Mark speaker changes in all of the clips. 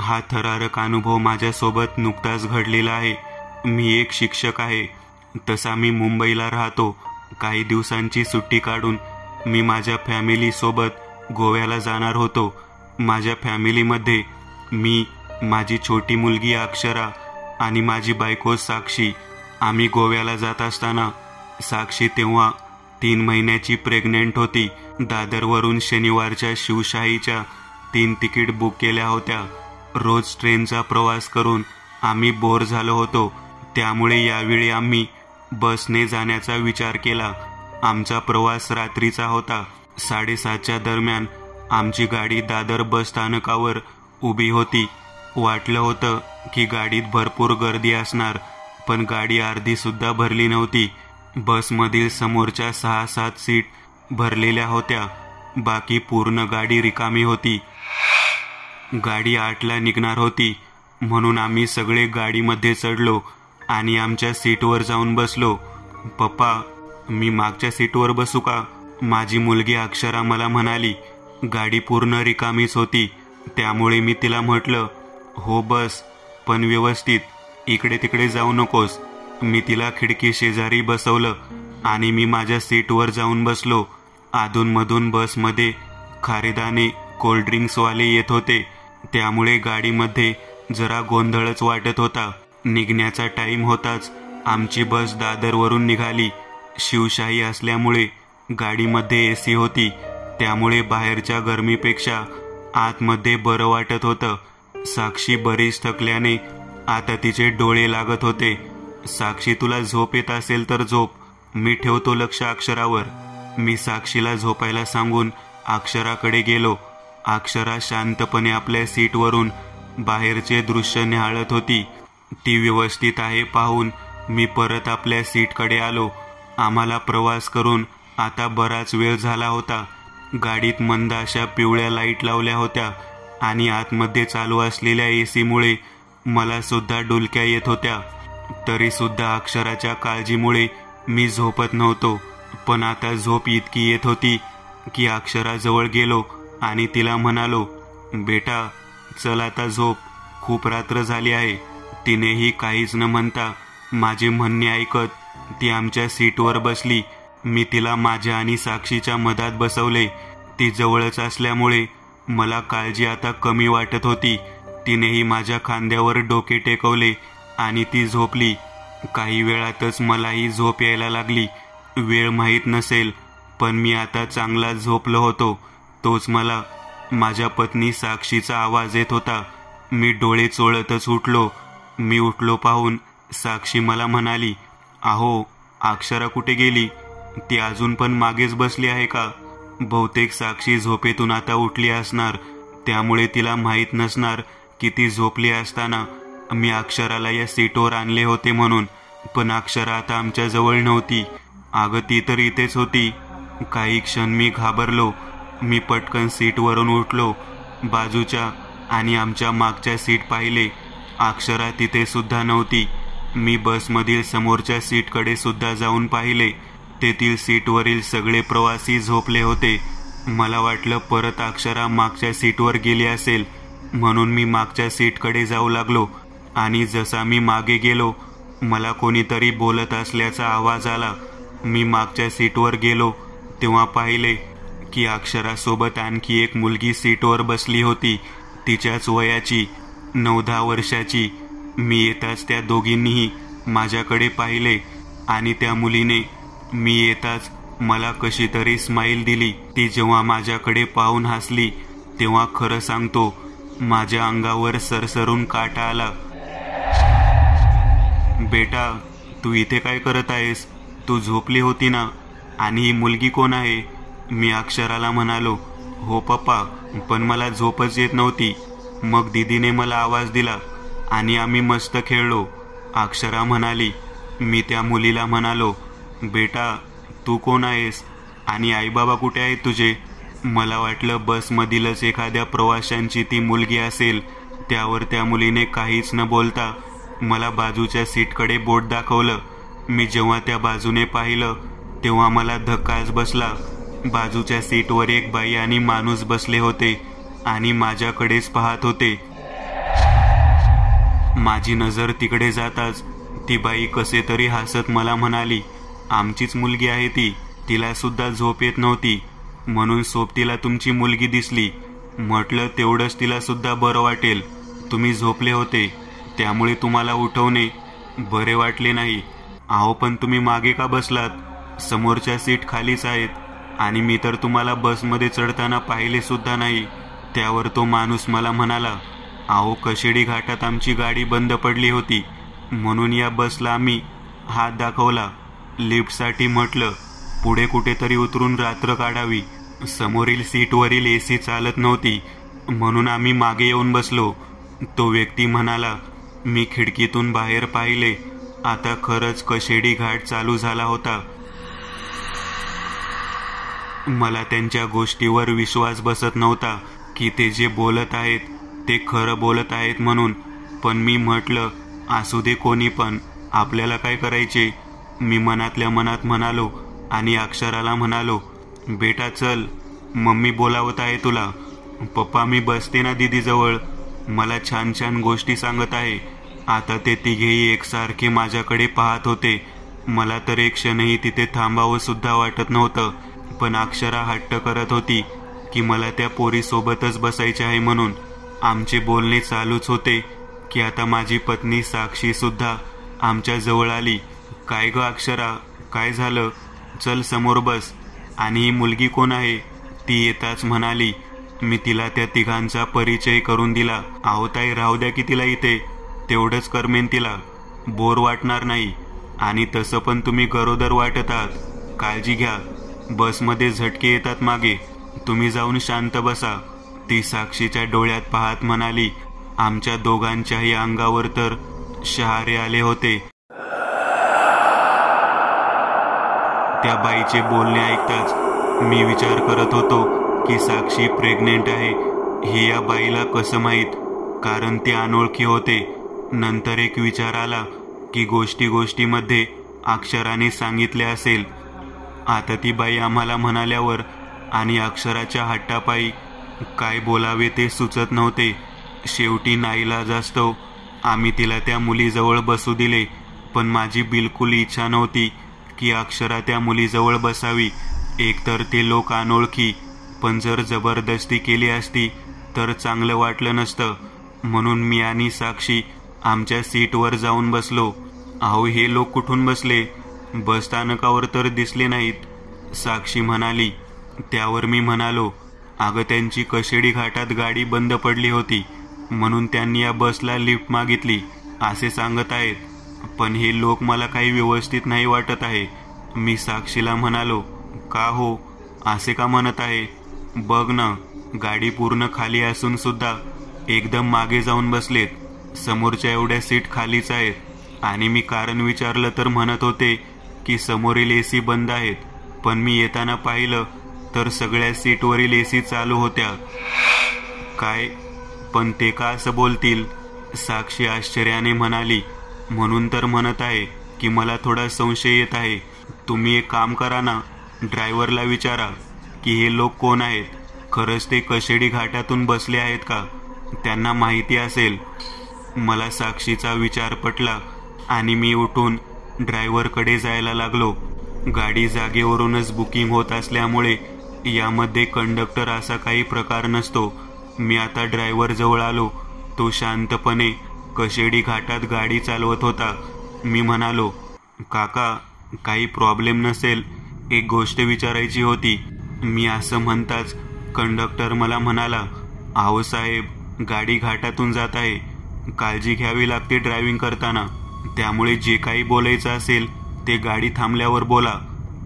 Speaker 1: हा थरारक अनुभव माझ्यासोबत नुकताच घडलेला आहे. मी एक शिक्षक आहे. तसा मी मुंबईला राहतो. काही दिवसांची सुट्टी काढून मी माझ्या फॅमिलीसोबत गोव्याला जाणार होतो. माझ्या फॅमिलीमध्ये मी, माझी छोटी मुलगी अक्षरा आणि माझी बायको साक्षी. आम्ही गोव्याला जात असताना साक्षी तेव्हा 3 महिन्याची प्रेग्नेंट होती. दादरवरून शनिवारच्या शिवशाहीच्या 3 तिकीट बुक केल्या होत्या. रोज ट्रेनचा प्रवास करून आम्ही बोर झालो होतो. त्यामुळे यावेळी आम्ही बसने जाण्याचा विचार केला. आमचा प्रवास रात्रीचा होता. 7:30च्या दरम्यान आमची गाडी दादर बस स्थानकावर उभी होती. वाटलं होतं की गाडीत भरपूर गर्दी असणार, पण गाडी अर्धी सुद्धा भरली नव्हती. बसमधील समोरच्या 6-7 सीट भरलेल्या होत्या. बाकी पूर्ण गाडी रिकामी होती. गाडी 8ला निघणार होती, म्हणून आम्ही सगळे गाडीमध्ये चढलो आणि आमच्या सीटवर जाऊन बसलो. पप्पा, मी मागच्या सीटवर बसू का? माझी मुलगी अक्षरा मला म्हणाली. गाडी पूर्ण रिकामीच होती, त्यामुळे मी तिला म्हटलं, हो बस, पण व्यवस्थित, इकडे तिकडे जाऊ नकोस. मी तिला खिडकी शेजारी बसवलं आणि मी माझ्या सीटवर जाऊन बसलो. अधूनमधून बसमध्ये खारीदाणे, कोल्ड्रिंक्सवाले येत होते, त्यामुळे गाडीमध्ये जरा गोंधळच वाटत होता. निघण्याचा टाईम होताच आमची बस दादरवरून निघाली. शिवशाही असल्यामुळे गाडीमध्ये एसी होती, त्यामुळे बाहेरच्या गरमीपेक्षा आतमध्ये बरं वाटत होतं. साक्षी बरीच थकल्याने आता तिचे डोळे लागत होते. साक्षी, तुला झोप येत असेल तर झोप, मी ठेवतो लक्ष अक्षरावर. मी साक्षीला झोपायला सांगून अक्षराकडे गेलो. अक्षरा शांतपणे आपल्या सीटवरून बाहेरचे दृश्य निहाळत होती. ती व्यवस्थित आहे पाहून मी परत आपल्या सीटकडे आलो. आम्हाला प्रवास करून आता बराच वेळ झाला होता. गाडीत मंद अशा पिवळ्या लाईट लावल्या होत्या आणि आतमध्ये चालू असलेल्या एसीमुळे मला सुद्धा डुलक्या येत होत्या. तरी सुद्धा अक्षराच्या काळजीमुळे मी झोपत नव्हतो. पण आता झोप इतकी येत होती की अक्षराजवळ गेलो आणि तिला म्हणालो, बेटा चल आता झोप, खूप रात्र झाली आहे. तिनेही काहीच न म्हणता माझे म्हणणे ऐकत ती आमच्या सीटवर बसली. मी तिला माझ्या आणि साक्षीच्या मधात बसवले. ती जवळच असल्यामुळे मला काळजी आता कमी वाटत होती. तिनेही माझ्या खांद्यावर डोके टेकवले आणि ती झोपली. काही वेळातच मलाही झोप यायला लागली. वेळ माहीत नसेल, पण मी आता चांगला झोपलो होतो. तोच मला माझ्या पत्नी साक्षीचा आवाज येत होता. मी डोळे चोळतच उठलो. मी उठलो पाहून साक्षी मला म्हणाली, अहो, अक्षरा कुठे गेली? ती अजून पण मागेच बसली आहे का? बहुतेक साक्षी झोपेतून आता उठली असणार, त्यामुळे तिला माहीत नसणार की ती झोपली असताना मी अक्षराला या सीटवर आणले होते म्हणून. पण अक्षरा आता आमच्या जवळ नव्हती. अगं, ती तर इथेच होती. काही क्षण मी घाबरलो. मी पटकन सीटवरून उठलो. बाजूच्या आणि आमच्या मागच्या सीट पाहिले. अक्षरा तिथे सुद्धा नव्हती. मी बसमधील समोरच्या सीटकडे सुद्धा जाऊन पाहिले. तेथील सीटवरील सगळे प्रवासी झोपले होते. मला वाटलं परत अक्षरा मागच्या सीटवर गेली असेल, म्हणून मी मागच्या सीटकडे जाऊ लागलो. आणि जसा मी मागे गेलो, मला कोणीतरी बोलत असल्याचा आवाज आला. मी मागच्या सीटवर गेलो तेव्हा पाहिले की अक्षरासोबत आणखी एक मुलगी सीटवर बसली होती, तिच्याच वयाची, 9-10 वर्षाची. मी येताच त्या दोघींनीही माझ्याकडे पाहिले आणि त्या मुलीने मी येताच मला कशी तरी स्माईल दिली. ती जेव्हा माझ्याकडे पाहून हसली तेव्हा खरं सांगतो, माझ्या अंगावर सरसरून काटा आला. बेटा, तू इथे काय करत आहेस? तू झोपली होती ना? आणि ही मुलगी कोण आहे? मी अक्षराला म्हणालो. हो पप्पा, पण मला झोपच येत नव्हती. मग दीदीने मला आवाज दिला आणि आम्ही मस्त खेळलो, अक्षरा म्हणाली. मी त्या मुलीला म्हणालो, बेटा तू कोण आहेस आणि आईबाबा कुठे आहेत तुझे? मला वाटलं बसमधीलच एखाद्या प्रवाशांची ती मुलगी असेल. त्यावर त्या मुलीने काहीच न बोलता मला बाजूच्या सीटकडे बोट दाखवलं. मी जेव्हा त्या बाजूने पाहिलं तेव्हा मला धक्काच बसला. बाजूच्या सीटवर एक बाई आणि माणूस बसले होते आणि माझ्याकडेच पाहत होते. माझी नजर तिकडे जाताच ती बाई कसे तरी हसत मला म्हणाली, आमचीच मुलगी आहे ती, तिला सुद्धा झोप येत नव्हती म्हणून सोबतीला तुमची मुलगी दिसली. म्हटलं तेवढंच तिला सुद्धा बरं वाटेल. तुम्ही झोपले होते त्यामुळे तुम्हाला उठवणे बरे वाटले नाही. अहो पण तुम्ही मागे का बसलात? समोरच्या सीट खालीच आहेत आणि मी तर तुम्हाला बसमध्ये चढताना पाहिले सुद्धा नाही. त्यावर तो माणूस मला म्हणाला, अहो कशेडी घाटात आमची गाडी बंद पडली होती म्हणून या बसला आम्ही हात दाखवला. लिफ्टसाठी म्हटलं पुढे कुठेतरी उतरून रात्र काढावी. समोरील सीटवरील AC चालत नव्हती म्हणून आम्ही मागे येऊन बसलो. तो व्यक्ती म्हणाला, मी खिडकीतून बाहेर पाहिले. आता खरंच कशेडी घाट चालू झाला होता. मला त्यांच्या गोष्टीवर विश्वास बसत नव्हता की ते जे बोलत आहेत ते खरं बोलत आहेत म्हणून. पण मी म्हटलं असू दे कोणी पण, आपल्याला काय करायचे. मी मनातल्या मनात म्हणालो आणि अक्षराला म्हणालो, बेटा चल, मम्मी बोलावत आहे तुला. पप्पा मी बसते ना दीदीजवळ, मला छान छान गोष्टी सांगत आहे. आता ते तिघेही एकसारखे माझ्याकडे पाहत होते. मला तर एक क्षणही तिथे थांबावं सुद्धा वाटत नव्हतं. पण अक्षरा हट्ट करत होती की मला त्या पोरीसोबतच बसायचे आहे म्हणून. आमचे बोलणे चालूच होते की आता माझी पत्नी साक्षी सुद्धा आमच्या जवळ आली. काय ग अक्षरा, काय झालं? चल समोर बस. आणि ही मुलगी कोण आहे? ती येताच म्हणाली. मी तिला त्या तिघांचा परिचय करून दिला. अहो ताई राहू द्या की तिला इथे, तेवढंच करमेन तिला, बोर वाटणार नाही. आणि तसं पण तुम्ही गरोदर वाटत आहात, काळजी घ्या. बसमध्ये झटके येतात मागे, तुम्ही जाऊन शांत बसा. ती साक्षीच्या डोळ्यात पाहत म्हणाली. आमच्या दोघांच्याही अंगावर तर शहारे आले होते. त्या बाईचे बोलणे ऐकताच मी विचार करत होतो की साक्षी प्रेग्नेंट आहे हे या बाईला कसं माहीत, कारण ते अनोळखी होते. नंतर एक विचार आला की गोष्टीमध्ये अक्षराने सांगितले असेल. आता ती बाई आम्हाला म्हणाल्यावर आणि अक्षराच्या हट्टापायी काय बोलावे ते सुचत नव्हते. शेवटी नाईलाजास्तव आम्ही तिला त्या मुलीजवळ बसू दिले. पण माझी बिलकुल इच्छा नव्हती की अक्षरा त्या मुलीजवळ बसावी. एकतर ते लोक अनोळखी, पण जर जबरदस्ती केली असती तर चांगलं वाटलं नसतं. म्हणून मी आणि साक्षी आमच्या सीटवर जाऊन बसलो. अहो हे लोक कुठून बसले? बस स्थानकावर तर दिसले नाहीत, साक्षी म्हणाली. त्यावर मी म्हणालो, अगं त्यांची कशेडी घाटात गाडी बंद पडली होती म्हणून त्यांनी या बसला लिफ्ट मागितली असे सांगत आहेत. पण हे लोक मला काही व्यवस्थित नाही वाटत आहे. मी साक्षीला म्हणालो, का हो असे का म्हणत आहे? बघ ना, गाडी पूर्ण खाली असून सुद्धा एकदम मागे जाऊन बसलेत. समोरच्या एवढ्या सीट खालीच आहेत. आणि मी कारण विचारलं तर म्हणत होते की समोरील AC बंद आहेत. पण मी येताना पाहिलं तर सगळ्या सीटवरील AC चालू होत्या. काय? पण ते का असं बोलतील? साक्षी आश्चर्याने म्हणाली. म्हणून तर म्हणत आहे की मला थोडा संशय येत आहे. तुम्ही एक काम करा ना, ड्रायव्हरला विचारा की हे लोक कोण आहेत. खरंच ते कशेडी घाटातून बसले आहेत का? त्यांना माहिती असेल. मला साक्षीचा विचार पटला आणि मी उठून ड्रायव्हरकडे जायला लागलो. गाडी जागेवरूनच बुकिंग होत असल्यामुळे यामध्ये कंडक्टर असा काही प्रकार नसतो. मी आता ड्रायव्हर जवळ आलो. तो शांतपणे कशेडी घाटात गाडी चालवत होता. मी म्हणालो, काका काही प्रॉब्लेम नसेल, एक गोष्ट विचारायची होती. मी असं म्हणताच कंडक्टर मला म्हणाला, अहो साहेब, गाडी घाटातून जात आहे, काळजी घ्यावी लागते ड्रायव्हिंग करताना. त्यामुळे जे काही बोलायचं असेल ते गाडी थांबल्यावर बोला.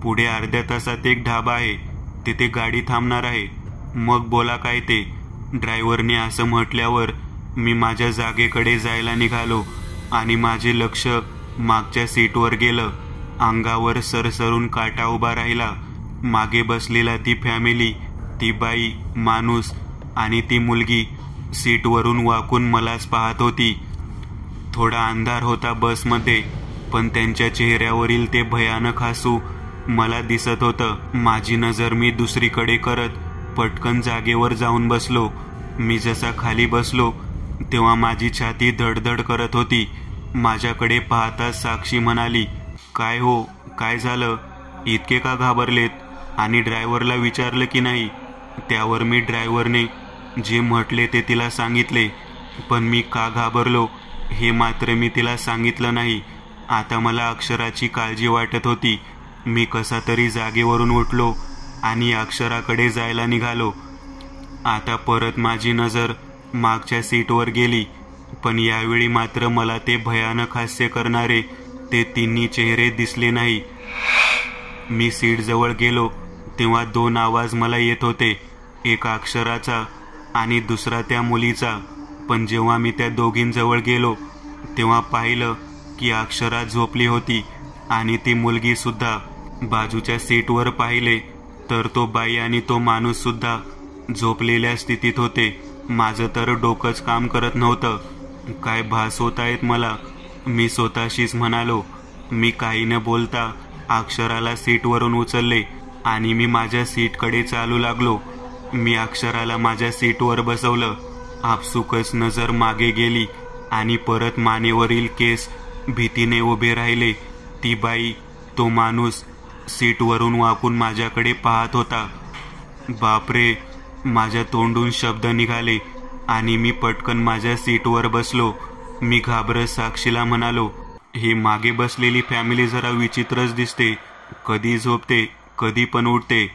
Speaker 1: पुढे अर्ध्या तासात एक ढाबा आहे, तिथे गाडी थांबणार आहे, मग बोला काय ते. ड्रायव्हरने असं म्हटल्यावर मी माझ्या जागेकडे जायला निघालो आणि माझे लक्ष मागच्या सीटवर गेलं. अंगावर सरसरून काटा उभा राहिला. मागे बसलेला ती फॅमिली, ती बाई, माणूस आणि ती मुलगी सीटवरून वाकून मलाच पाहत होती. थोडा अंधार होता बसमध्ये, पण त्यांच्या चेहऱ्यावरील ते भयानक हसू मला दिसत होतं. माझी नजर मी दुसरीकडे करत पटकन जागेवर जाऊन बसलो. मी जसा खाली बसलो तेव्हा माझी छाती धडधड करत होती. माझ्याकडे पाहताच साक्षी म्हणाली, काय हो, काय झालं, इतके का घाबरलेत, आणि ड्रायव्हरला विचारलं की नाही? त्यावर मी ड्रायव्हरने जे म्हटले ते तिला सांगितले, पण मी का घाबरलो हे मात्र मी तिला सांगितलं नाही. आता मला अक्षराची काळजी वाटत होती. मी कसा तरी जागेवरून उठलो आणि अक्षराकडे जायला निघालो. आता परत माझी नजर मागच्या सीटवर गेली, पण यावेळी मात्र मला ते भयानक हास्य करणारे ते तिन्ही चेहरे दिसले नाही. मी सीटजवळ गेलो तेव्हा 2 आवाज मला येत होते, एक अक्षराचा आणि दुसरा त्या मुलीचा. पण जेव्हा मी त्या दोघींजवळ गेलो तेव्हा पाहिलं की अक्षरा झोपली होती आणि ती मुलगी सुद्धा. बाजूच्या सीटवर पाहिले तर तो बाई आणि तो माणूस सुद्धा झोपलेल्या स्थितीत होते. माझं तर डोकंच काम करत नव्हतं. काय भास होत आहेत मला, मी स्वतःशीच म्हणालो. मी काही न बोलता अक्षराला सीटवरून उचलले आणि मी माझ्या सीटकडे चालू लागलो. मी अक्षराला माझ्या सीटवर बसवलं. आपसुकच नजर मागे गेली आणि परत मानेवरील केस भीतीने उभे राहिले. ती बाई, तो माणूस सीटवरून वाकून माझ्याकडे पाहत होता. बापरे, माझ्या तोंडून शब्द निघाले आणि मी पटकन माझ्या सीटवर बसलो. मी घाबरत साक्षीला म्हणालो, हे मागे बसलेली फॅमिली जरा विचित्रच दिसते. कधी झोपते, कधी पण उठते.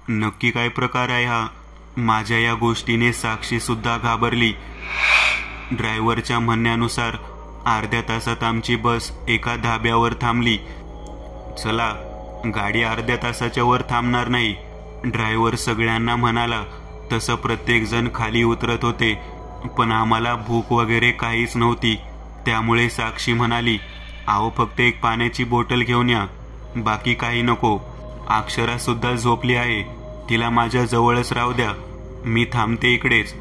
Speaker 1: नक्की काय प्रकार आहे हा? माझ्या या गोष्टीने साक्षी सुद्धा घाबरली. ड्रायव्हरच्या म्हणण्यानुसार अर्ध्या तासात आमची बस एका धाब्यावर थांबली. चला, गाडी अर्ध्या तासाच्या वर थांबणार नाही, ड्रायव्हर सगळ्यांना म्हणाला. तसं प्रत्येकजण खाली उतरत होते, पण आम्हाला भूक वगैरे काहीच नव्हती. त्यामुळे साक्षी म्हणाली, अहो फक्त एक पाण्याची बॉटल घेऊन या, बाकी काही नको. अक्षरा सुद्धा झोपली आहे, तिला माझ्या जवळच राहू द्या, मी थांबते इकडेच.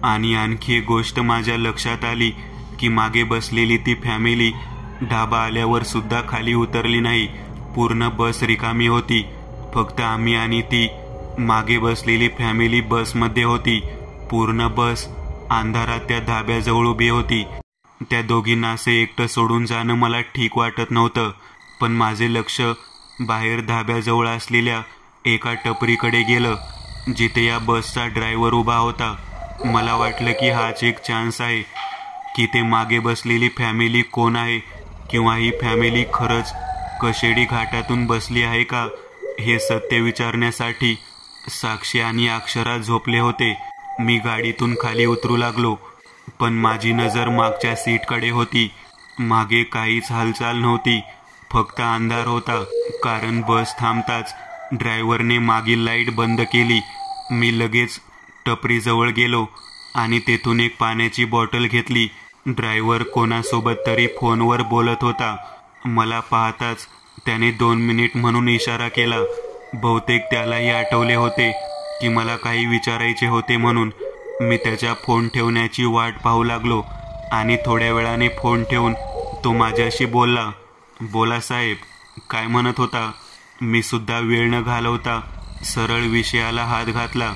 Speaker 1: आणि आणखी एक गोष्ट माझ्या लक्षात आली की मागे बसलेली ती फॅमिली ढाबा आल्यावर सुद्धा खाली उतरली नाही. पूर्ण बस रिकामी होती. फक्त आम्ही आणि ती मागे बसलेली फॅमिली बसमध्ये होती. पूर्ण बस अंधारात त्या धाब्याजवळ उभी होती. त्या दोघींना असे एकटं सोडून जाणं मला ठीक वाटत नव्हतं, पण माझे लक्ष बाहेर धाब्याजवळ असलेल्या एका टपरीकडे गेलं, जिथे या बसचा ड्रायव्हर उभा होता. मला वाटलं की हाच एक चान्स आहे की ते मागे बसलेली फॅमिली कोण आहे, किंवा ही फॅमिली खरंच कशेडी घाटातून बसली आहे का, हे सत्य विचारण्यासाठी. साक्षी आणि अक्षरा झोपले होते. मी गाडीतून खाली उतरू लागलो, पण माझी नजर मागच्या सीटकडे होती. मागे काहीच हालचाल नव्हती, फक्त अंधार होता. कारण बस थांबताच ड्रायव्हरने मागील लाईट बंद केली. मी लगेच टपरीजवळ गेलो आणि तेथून एक पाण्याची बॉटल घेतली. ड्रायव्हर कोणासोबत तरी फोनवर बोलत होता. मला पाहताच त्याने 2 मिनिट म्हणून इशारा केला. बहुतेक त्यालाही आठवले होते की मला काही विचारायचे होते म्हणून. मी त्याच्या फोन ठेवण्याची वाट पाहू लागलो आणि थोड्या वेळाने फोन ठेवून तो माझ्याशी बोलला. बोला साहेब, काय म्हणत होता? मी सुद्धा वेळ न घालवता सरळ विषयाला हात घातला.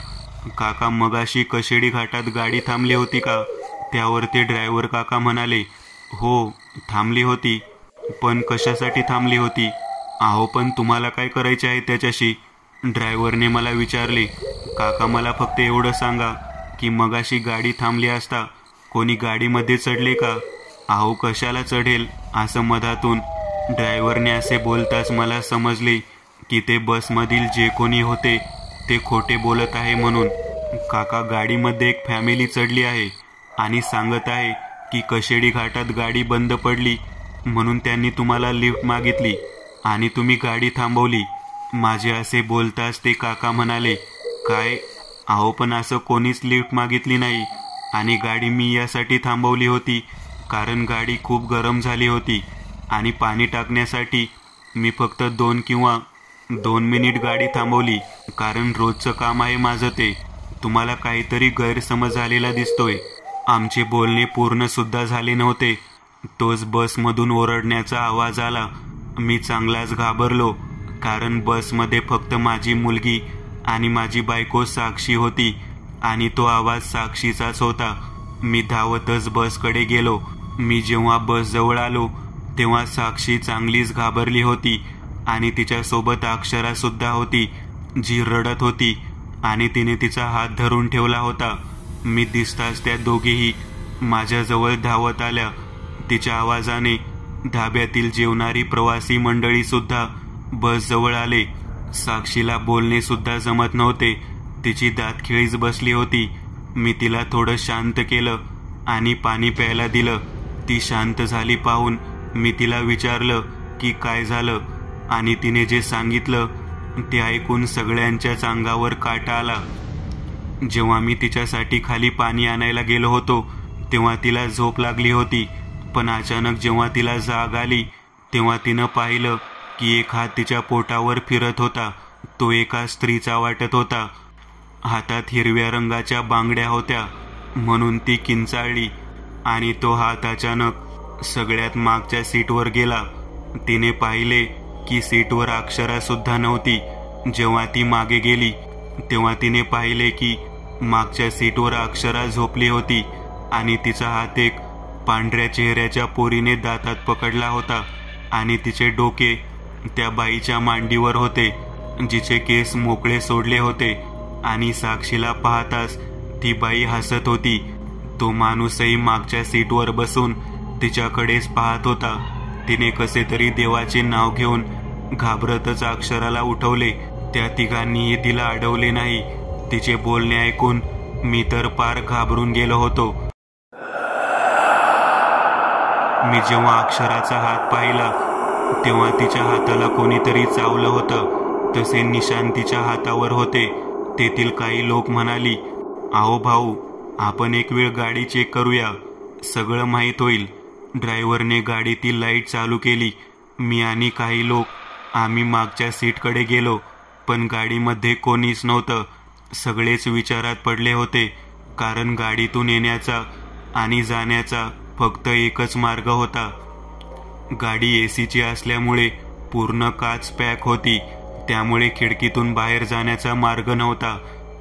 Speaker 1: काका, मगाशी कशेडी घाटात गाडी थांबली होती का? त्यावर ते ड्रायव्हर काका म्हणाले, हो थांबली होती. पण कशासाठी थांबली होती? अहो पण तुम्हाला काय करायचे आहे त्याच्याशी? ड्रायव्हरने मला विचारले. काका, मला फक्त एवढं सांगा की मगाशी गाडी थांबली असता कोणी गाडीमध्ये चढले का? अहो कशाला चढेल, असं मधातून ड्रायव्हरने असे बोलताच मला समजले की ते बसमधील जे कोणी होते ते खोटे बोलत आहे म्हणून. काका, गाडीमध्ये एक फॅमिली चढली आहे आणि सांगत आहे की कशेडी घाटात गाडी बंद पडली म्हणून त्यांनी तुम्हाला लिफ्ट मागितली आणि तुम्ही गाडी थांबवली. माझे असे बोलताच ते काका म्हणाले, काय? अहो पण असं कोणीच लिफ्ट मागितली नाही आणि गाडी मी यासाठी थांबवली होती कारण गाडी खूप गरम झाली होती आणि पाणी टाकण्यासाठी मी फक्त 2 मिनिट गाडी थांबवली, कारण रोजचं काम आहे माझं ते. तुम्हाला काहीतरी गैरसमज झालेला दिसतोय. आमचे बोलणे पूर्ण सुद्धा झाले नव्हते, तोच बसमधून ओरडण्याचा आवाज आला. मी चांगलाच घाबरलो, कारण बसमध्ये फक्त माझी मुलगी आणि माझी बायको साक्षी होती आणि तो आवाज साक्षीचाच होता. मी धावतच बसकडे गेलो. मी जेव्हा बस जवळ आलो तेव्हा साक्षी चांगलीच घाबरली होती आणि तिच्यासोबत अक्षरा सुद्धा होती, जी रडत होती आणि तिने तिचा हात धरून ठेवला होता. मी दिसताच त्या दोघीही माझ्याजवळ धावत आल्या. तिच्या आवाजाने धाब्यातील जेवणारी प्रवासी मंडळी सुद्धा बस जवळ आले. साक्षीला बोलणे सुद्धा जमत नव्हते, तिची दातखिळीच बसली होती. मी तिला थोडं शांत केलं आणि पाणी प्यायला दिलं. ती शांत झाली पाहून मी तिला विचारलं की काय झालं, आणि तिने जे सांगितलं ते ऐकून सगळ्यांच्याच अंगावर काटा आला. जेव्हा मी तिच्यासाठी खाली पाणी आणायला गेलो होतो तेव्हा तिला झोप लागली होती, पण अचानक जेव्हा तिला जाग आली तेव्हा तिनं पाहिलं की एक हात तिच्या पोटावर फिरत होता. तो एका स्त्रीचा वाटत होता. हातात हिरव्या रंगाच्या बांगड्या होत्या म्हणून ती किंचाळली आणि तो हात अचानक सगळ्यात मागच्या सीटवर गेला. तिने पाहिले की सीटवर अक्षरा सुद्धा नव्हती. जेव्हा ती मागे गेली तेव्हा तिने पाहिले की मागच्या सीटवर अक्षरा झोपली होती आणि तिचा हात एक पांढऱ्या चेहऱ्याच्या पोरीने दातात पकडला होता आणि तिचे डोके त्या बाईच्या मांडीवर होते, जिचे केस मोकळे सोडले होते. आणि साक्षीला पाहताच ती बाई हसत होती. तो माणूसही मागच्या सीटवर बसून तिच्याकडेच पाहत होता. तिने कसे तरी देवाचे नाव घेऊन घाबरतच अक्षराला उठवले. त्या तिघांनीही तिला अडवले नाही. तिचे बोलणे ऐकून मी तर पार घाबरून गेलो होतो. मी जेव्हा अक्षराचा हात पाहिला तेव्हा तिच्या हाताला कोणीतरी चावलं होतं. तसे निशाण तिच्या हातावर होते. तेथील काही लोक म्हणाली, "आओ भाऊ, आपण एक वेळ गाडी चेक करूया, सगळं माहीत होईल." ड्रायव्हरने गाडीतील लाईट चालू केली. मी आणि काही लोक आम्ही मागच्या सीटकडे गेलो, पण गाडीमध्ये कोणीच नव्हतं. सगळेच विचारात पडले होते, कारण गाडीतून येण्याचा आणि जाण्याचा फक्त एकच मार्ग होता. गाडी एसीची असल्यामुळे पूर्ण काच पॅक होती, त्यामुळे खिडकीतून बाहेर जाण्याचा मार्ग नव्हता.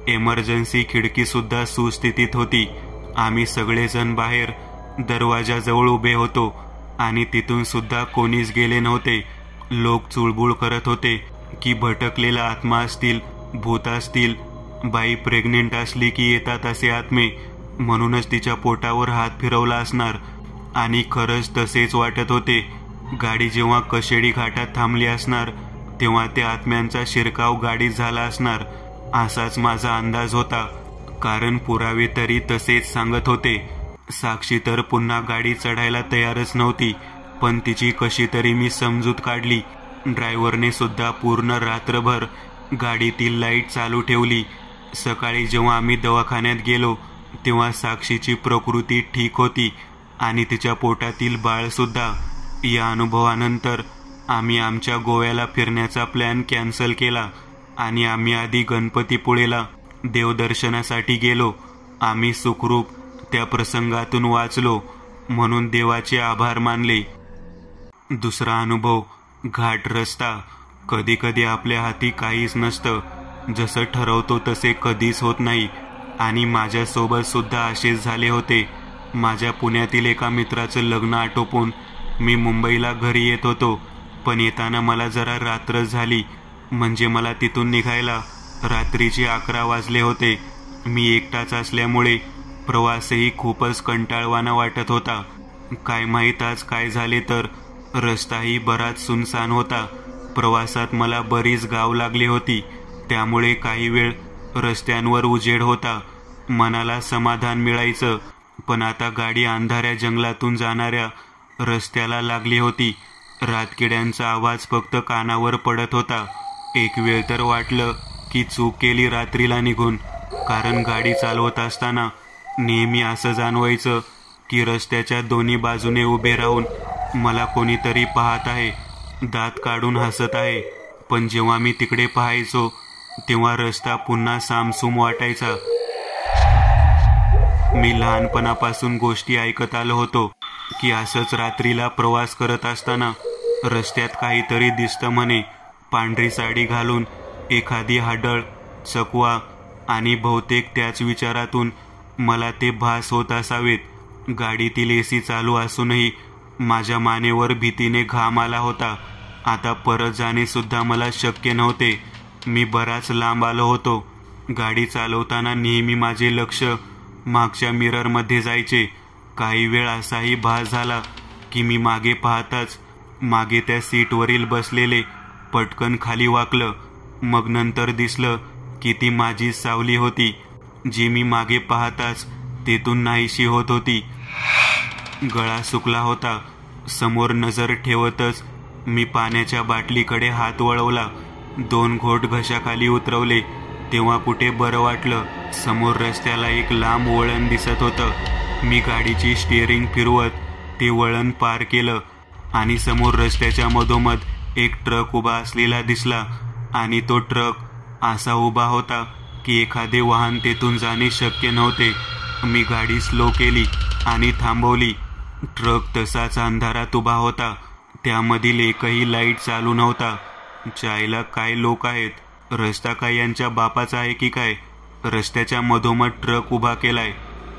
Speaker 1: इमर्जन्सी खिडकी सुद्धा सुस्थितीत होती. आम्ही सगळेजण बाहेर दरवाजाजवळ उभे होतो आणि तिथून सुद्धा कोणीच गेले नव्हते. लोक चुळबुळ करत होते की भटकलेला आत्मा असतील, भूत असतील. बाई प्रेग्नेंट असली की येतात असे आत्मे, म्हणूनच तिच्या पोटावर हात फिरवला असणार. आणि खरंच तसेच वाटत होते. गाडी जेव्हा कशेडी घाटात थांबली असणार तेव्हा त्या आत्म्यांचा शिरकाव गाडीत झाला असणार, असाच माझा अंदाज होता, कारण पुरावे तरी तसेच सांगत होते. साक्षी तर पुन्हा गाडी चढायला तयारच नव्हती, पण तिची कशी तरी मी समजूत काढली. ड्रायव्हरने सुद्धा पूर्ण रात्रभर गाडीतील लाईट चालू ठेवली. सकाळी जेव्हा आम्ही दवाखान्यात गेलो तेव्हा साक्षीची प्रकृती ठीक होती आणि तिच्या पोटातील बाळ सुद्धा. या अनुभवानंतर आम्ही आमच्या गोव्याला फिरण्याचा प्लॅन कॅन्सल केला आणि आम्ही आधी गणपतीपुळेला देवदर्शनासाठी गेलो. आम्ही सुखरूप त्या प्रसंगातून वाचलो म्हणून देवाचे आभार मानले. दुसरा अनुभव, घाट रस्ता. कधी कधी आपल्या हाती काहीच नसतं, जसं ठरवतो तसे कधीच होत नाही. आणि माझ्यासोबत सुद्धा असेच झाले होते. माझ्या पुण्यातील एका मित्राचं लग्न आटोपून मी मुंबईला घरी येत होतो, पण येताना मला जरा रात्र झाली. म्हणजे मला तिथून निघायला रात्रीचे 11 वाजले होते. मी एकटाच असल्यामुळे प्रवासही खूपच कंटाळवाणा वाटत होता. काय माहीत आज काय झाले, तर रस्ताही बराच सुनसान होता. प्रवासात मला बरीच गाव लागली होती, त्यामुळे काही वेळ रस्त्यांवर उजेड होता. मनाला समाधान मिळायचं. पण आता गाडी अंधाऱ्या जंगलातून जाणाऱ्या रस्त्याला लागली होती. रातकिड्यांचा आवाज फक्त कानावर पडत होता. एक वेळ तर वाटलं की चूक केली रात्रीला निघून, कारण गाडी चालवत असताना नेहमी असं जाणवायचं की रस्त्याच्या दोन्ही बाजूने उभे राहून मला कोणीतरी पाहत आहे, दात काढून हसत आहे. पण जेव्हा मी तिकडे पाहायचो तेव्हा रस्ता पुन्हा सामसूम वाटायचा. मी लहानपणापासून गोष्टी ऐकत आलो होतो की असंच रात्रीला प्रवास करत असताना रस्त्यात काहीतरी दिसतं म्हणे. पांढरी साडी घालून एखादी हाडळ, चकवा आणि बहुतेक त्याच विचारातून मला ते भास होत असावेत. गाडीतील एसी चालू असूनही माझ्या मानेवर भीतीने घाम आला होता. आता परत जाणे सुद्धा मला शक्य नव्हते. मी बराच लांब आलो होतो. गाडी चालवताना नेहमी माझे लक्ष मागच्या मिररमध्ये जायचे. काही वेळ असाही भास झाला की मी मागे पाहताच मागे त्या सीटवरील बसलेले पटकन खाली वाकलं. मग नंतर दिसलं की ती माझी सावली होती, जी मी मागे पाहताच तेथून नाहीशी होत होती. गळा सुकला होता. समोर नजर ठेवतच मी पाण्याच्या बाटलीकडे हात वळवला. 2 घोट घशाखाली उतरवले तेव्हा कुठे बरं वाटलं. समोर रस्त्याला एक लांब वळण दिसत होतं. मी गाडीची स्टिअरिंग फिरवत ते वळण पार केलं आणि समोर रस्त्याच्या मधोमध एक ट्रक उभा असलेला दिसला. आणि तो ट्रक असा उभा होता की एखादे वाहन तेथून जाणे शक्य नव्हते. मी गाडी स्लो केली आणि थांबवली. ट्रक तसाच अंधारात उभा होता. त्यामधील एकही लाईट चालू नव्हता. चायला काय लोक आहेत. रस्ता काय यांच्या बापाचा आहे की काय. रस्त्याच्या मधोमध ट्रक उभा केलाय.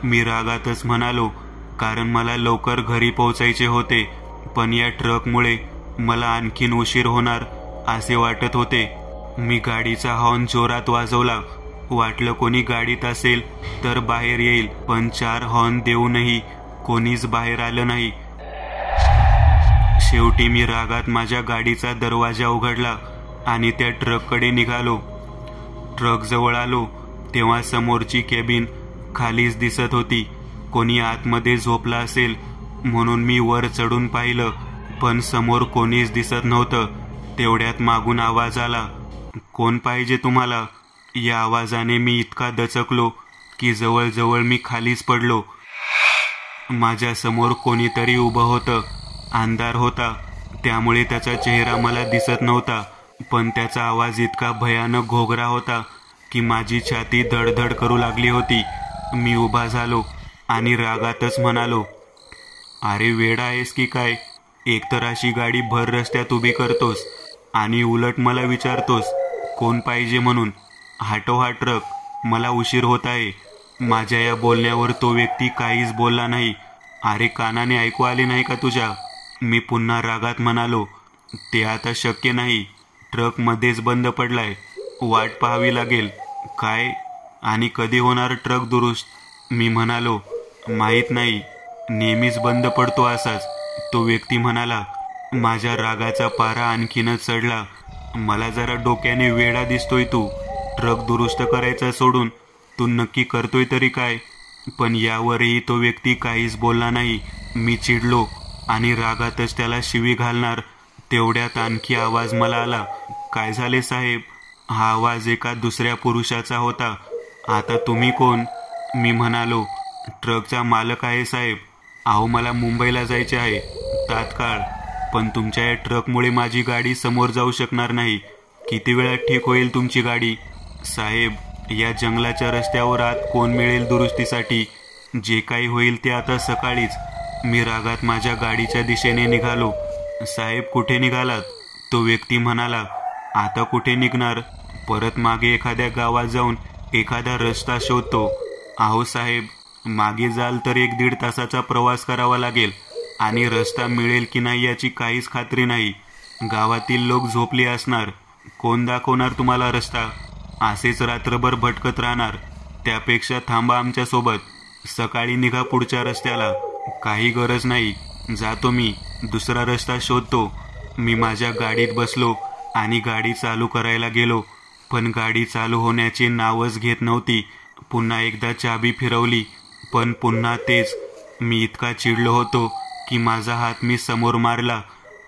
Speaker 1: मी रागातच म्हणालो, कारण मला लवकर घरी पोहोचायचे होते. पण या ट्रकमुळे मला आणखीन उशीर होणार असे वाटत होते. मी गाडीचा हॉर्न जोरात वाजवला. वाटलं कोणी गाडीत असेल तर बाहेर येईल, पण 4 हॉर्न देऊनही कोणीच बाहेर आलं नाही. शेवटी मी रागात माझ्या गाडीचा दरवाजा उघडला आणि त्या ट्रककडे निघालो. ट्रक जवळ आलो तेव्हा समोरची केबिन खालीच दिसत होती. कोणी आतमध्ये झोपला असेल म्हणून मी वर चढून पाहिलं, पण समोर कोणीच दिसत नव्हतं. तेवढ्यात मागून आवाज आला, कोण पाहिजे तुम्हाला. या आवाजाने मी इतका दचकलो की जवळजवळ मी खालीच पडलो. माझ्या समोर कोणीतरी उभं होतं. अंधार होता त्यामुळे त्याचा चेहरा मला दिसत नव्हता, पण त्याचा आवाज इतका भयानक घोगरा होता की माझी छाती धडधड करू लागली होती. मी उभा झालो आणि रागातच म्हणालो, अरे वेडा आहेस की काय. एकतर अशी गाडी भर रस्त्यात उभी करतोस आणि उलट मला विचारतोस कोण पाहिजे म्हणून. हटव हा ट्रक, मला उशीर होत आहे. माझ्या या बोलण्यावर तो व्यक्ती काहीच बोलला नाही. अरे कानाने ऐकू आले नाही का तुझ्या. मी पुन्हा रागात म्हणालो, ते आता शक्य नाही. ट्रक मध्येच बंद पडलाय. वाट पाहावी लागेल. काय आणि कधी होणार ट्रक दुरुस्त. मी म्हणालो, माहीत नाही, नेहमीच बंद पडतो असाच. तो व्यक्ती म्हणाला. माझ्या रागाचा पारा आणखीनच चढला. मला जरा डोक्याने वेडा दिसतोय तू. ट्रक दुरुस्त करायचा सोडून तू नक्की करतोय तरी काय. पण यावरही तो व्यक्ती काहीच बोलला नाही. मी चिडलो आणि रागातच त्याला शिवी घालणार तेवढ्यात आणखी आवाज मला आला, काय झाले साहेब. हा आवाज एका दुसऱ्या पुरुषाचा होता. आता तुम्ही कोण. मी म्हणालो, ट्रकचा मालक आहे साहेब. अहो मला मुंबईला जायचे आहे तात्काळ. पण तुमच्या या ट्रकमुळे माझी गाडी समोर जाऊ शकणार नाही. किती वेळात ठीक होईल तुमची गाडी. साहेब, या जंगलाच्या रस्त्यावर आत कोण मिळेल दुरुस्तीसाठी. जे काही होईल ते आता सकाळीच. मी रागात माझ्या गाडीच्या दिशेने निघालो. साहेब कुठे निघालात. तो व्यक्ती म्हणाला, आता कुठे निघणार. परत मागे एखाद्या गावात जाऊन एखादा रस्ता शोधतो. अहो साहेब, मागे जाल तर 1-1.5 तासाचा प्रवास करावा लागेल आणि रस्ता मिळेल की नाही याची काहीच खात्री नाही. गावातील लोक झोपले असणार. कोण दाखवणार तुम्हाला रस्ता. असेच रात्रभर भटकत राहणार. त्यापेक्षा थांबा आमच्यासोबत. सकाळी निघा पुढच्या रस्त्याला. काही गरज नाही, जातो मी. दुसरा रस्ता शोधतो. मी माझ्या गाडीत बसलो आणि गाडी चालू करायला गेलो, पण गाडी चालू होण्याचे नावच घेत नव्हती. पुन्हा एकदा चाबी फिरवली, पण पुन्हा तेच. मी इतका चिडलो होतो की माझा हात मी समोर मारला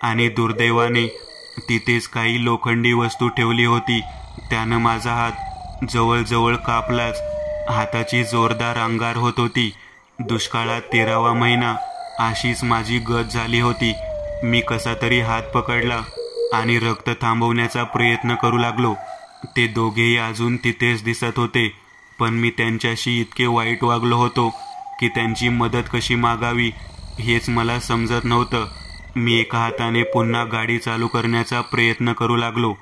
Speaker 1: आणि दुर्दैवाने तिथेच काही लोखंडी वस्तू ठेवली होती. त्यानं माझा हात जवळजवळ कापलाच. हाताची जोरदार अंगार होत होती. दुष्काळात 13वा महिना अशीच माझी गत झाली होती. मी कसा तरी हात पकडला आणि रक्त थांबवण्याचा प्रयत्न करू लागलो. ते दोघेही अजून तिथेच दिसत होते, पण मी त्यांच्याशी इतके वाईट वागलो होतो की त्यांची मदत कशी मागावी हेच मला समजत नव्हतं. मी एका हाताने पुन्हा गाडी चालू करण्याचा प्रयत्न करू लागलो,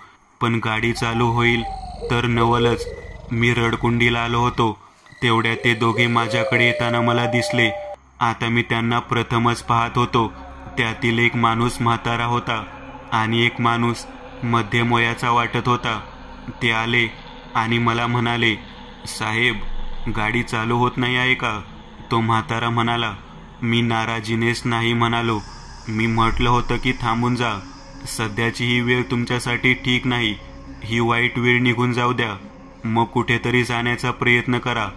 Speaker 1: पण गाडी चालू होईल तर नवलच. मी रडकुंडीला आलो होतो. तेवढ्या ते दोघे माझ्याकडे येताना मला दिसले. आता मी त्यांना प्रथमच पाहत होतो. त्यातील एक माणूस म्हातारा होता आणि एक माणूस मध्यम वयाचा वाटत होता. ते आले आणि मला म्हणाले, साहेब, गाडी चालू होत नाही आहे का? तो म्हातारा म्हणाला. मी नाराजीनेच नाही म्हणालो. मी म्हटलं होतं की थांबून जा. सध्याची ही वेळ तुमच्यासाठी ठीक नाही. ही वाईट वेळ निघून जाऊ द्या. मग कुठेतरी जाण्याचा प्रयत्न करा.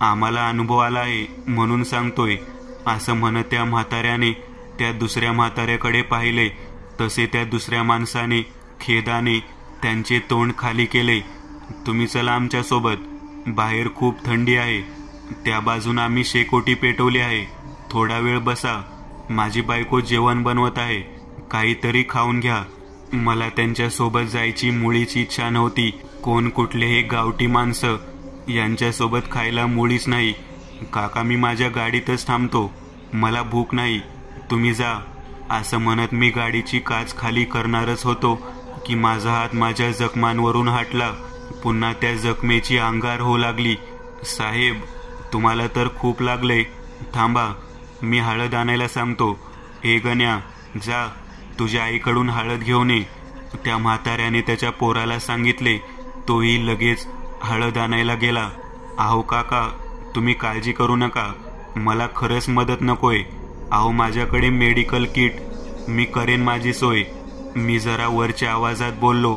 Speaker 1: आम्हाला अनुभव आला आहे म्हणून सांगतोय. असं म्हणत त्या म्हाताऱ्याने त्या दुसऱ्या म्हाताऱ्याकडे पाहिले. तसे त्या दुसऱ्या माणसाने खेदाने त्यांचे तोंड खाली केले. तुम्ही चला आमच्यासोबत. बाहेर खूप थंडी आहे. त्या बाजून आम्ही शेकोटी पेटवली आहे. थोडा वेळ बसा. माझी बायको जेवण बनवत आहे. काहीतरी खाऊन घ्या. मला त्यांच्यासोबत जायची मुळीच इच्छा नव्हती. कोण कुठलेही गावठी माणसं यांच्यासोबत खायला मुळीच नाही. काका, मी माझ्या गाडीतच थांबतो. मला भूक नाही. तुम्ही जा. असं म्हणत मी गाडीची काच खाली करणारच होतो की माझा हात माझ्या जखमांवरून हटला. पुन्हा त्या जखमेची अंगार होऊ लागली. साहेब, तुम्हाला तर खूप लागलंय. थांबा, मी हळद आणायला सांगतो. हे गण्या, जा, तुझ्या आईकडून हळद घेऊन ये. त्या म्हाताऱ्याने त्याच्या पोराला सांगितले. तोही लगेच हळद आणायला गेला. अहो काका, तुम्ही काळजी करू नका. मला खरंच मदत नकोय. अहो, माझ्याकडे मेडिकल किट. मी करेन माझी सोय. मी जरा वरच्या आवाजात बोललो.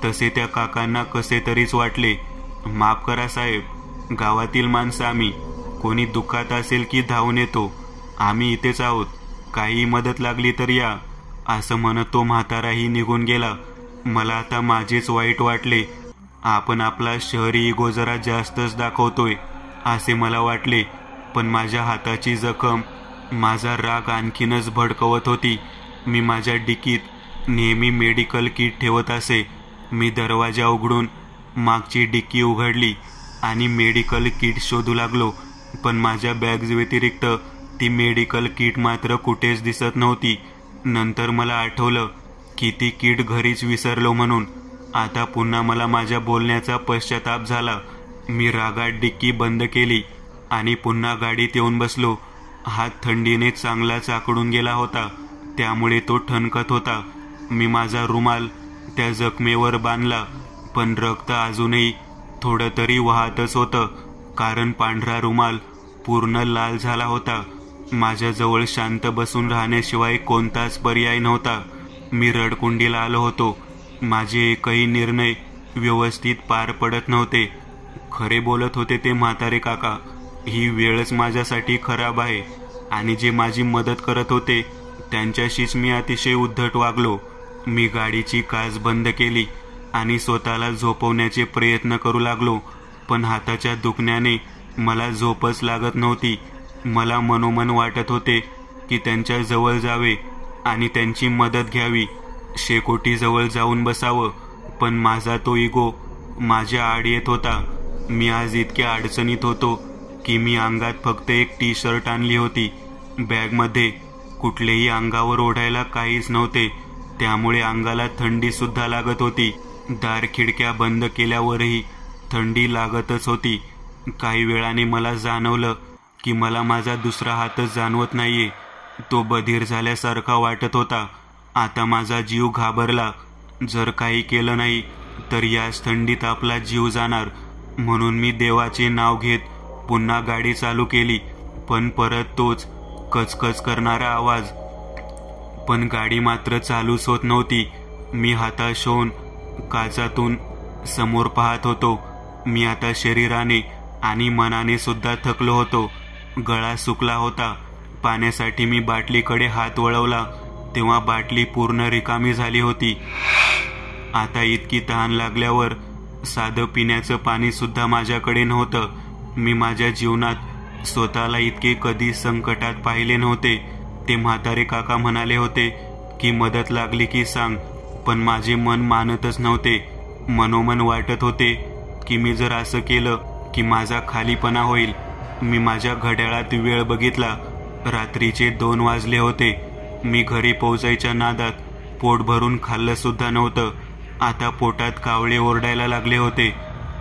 Speaker 1: तसे त्या काकांना कसे तरीच वाटले. माफ करा साहेब, गावातील माणसं आम्ही. कोणी दुःखात असेल की धावून येतो. आम्ही इथेच आहोत. काही मदत लागली तर या. असं म्हणत तो म्हाताराही निघून गेला. मला आता माझेच वाईट वाटले. आपण आपला शहरी इगो जरा जास्तच दाखवतोय असे मला वाटले. पण माझ्या हाताची जखम माझा राग आणखीनच भडकवत होती. मी माझ्या डिकीत नेहमी मेडिकल किट ठेवत असे. मी दरवाजा उघडून मागची डिकी उघडली आणि मेडिकल किट शोधू लागलो. पण माझ्या बॅग्ज व्यतिरिक्त ती मेडिकल किट मात्र कुठेच दिसत नव्हती. नंतर मला आठवलं की ती किट घरीच विसरलो म्हणून. आता पुन्हा मला माझ्या बोलण्याचा पश्चाताप झाला. मी रागात डिक्की बंद केली आणि पुन्हा गाडीत येऊन बसलो. हात थंडीने चांगलाच आकडून गेला होता, त्यामुळे तो ठणकत होता. मी माझा रुमाल त्या जखमेवर बांधला, पण रक्त अजूनही थोडं तरी वाहतच होतं, कारण पांढरा रुमाल पूर्ण लाल झाला होता. माझ्याजवळ शांत बसून राहण्याशिवाय कोणताच पर्याय नव्हता. मी रडकुंडीला आलो होतो. माझे एकही निर्णय व्यवस्थित पार पडत नव्हते. खरे बोलत होते ते म्हातारे काका. ही वेळच माझ्यासाठी खराब आहे आणि जे माझी मदत करत होते त्यांच्याशीच मी अतिशय उद्धट वागलो. मी गाडीची काच बंद केली आणि स्वतःला झोपवण्याचे प्रयत्न करू लागलो, पण हाताच्या दुखण्याने मला झोपच लागत नव्हती. मला मनोमन वाटत होते की त्यांच्या जवळ जावे आणि त्यांची मदत घ्यावी, शेकोटीजवळ जाऊन बसावं. पण माझा तो इगो माझ्या आड येत होता. मी आज इतक्या अडचणीत होतो की मी अंगात फक्त एक टी शर्ट आणली होती. बॅगमध्ये कुठलेही अंगावर ओढायला काहीच नव्हते, त्यामुळे अंगाला थंडी सुद्धा लागत होती. दार खिडक्या बंद केल्यावरही थंडी लागतच होती. काही वेळाने मला जाणवलं की मला माझा दुसरा हातच जाणवत नाहीये. तो बधीर झाल्यासारखा वाटत होता. आता माझा जीव घाबरला. जर काही केलं नाही तर याच थंडीत आपला जीव जाणार. म्हणून मी देवाचे नाव घेत पुन्हा गाडी चालू केली, पण परत तोच कचकच करणारा आवाज. पण गाडी मात्र चालूच होत नव्हती. मी हताश होऊन काचातून समोर पाहत होतो. मी आता शरीराने आणि मनाने सुद्धा थकलो होतो. गळा सुकला होता. पाण्यासाठी मी बाटलीकडे हात वळवला तेव्हा बाटली पूर्ण रिकामी झाली होती. आता इतकी तहान लागल्यावर साधं पिण्याचं पाणी सुद्धा माझ्याकडे नव्हतं. मी माझ्या जीवनात स्वतःला इतके कधी संकटात पाहिले नव्हते. ते म्हातारे काका म्हणाले होते की मदत लागली की सांग, पण माझे मन मानतच नव्हते. मनोमन वाटत होते की मी जर असं केलं की माझा खालीपणा होईल. मी माझ्या घड्याळात वेळ बघितला. रात्रीचे 2 वाजले होते. मी घरी पोहोचायच्या नादात पोट भरून खाल्लं सुद्धा नव्हतं. आता पोटात कावळे ओरडायला लागले होते.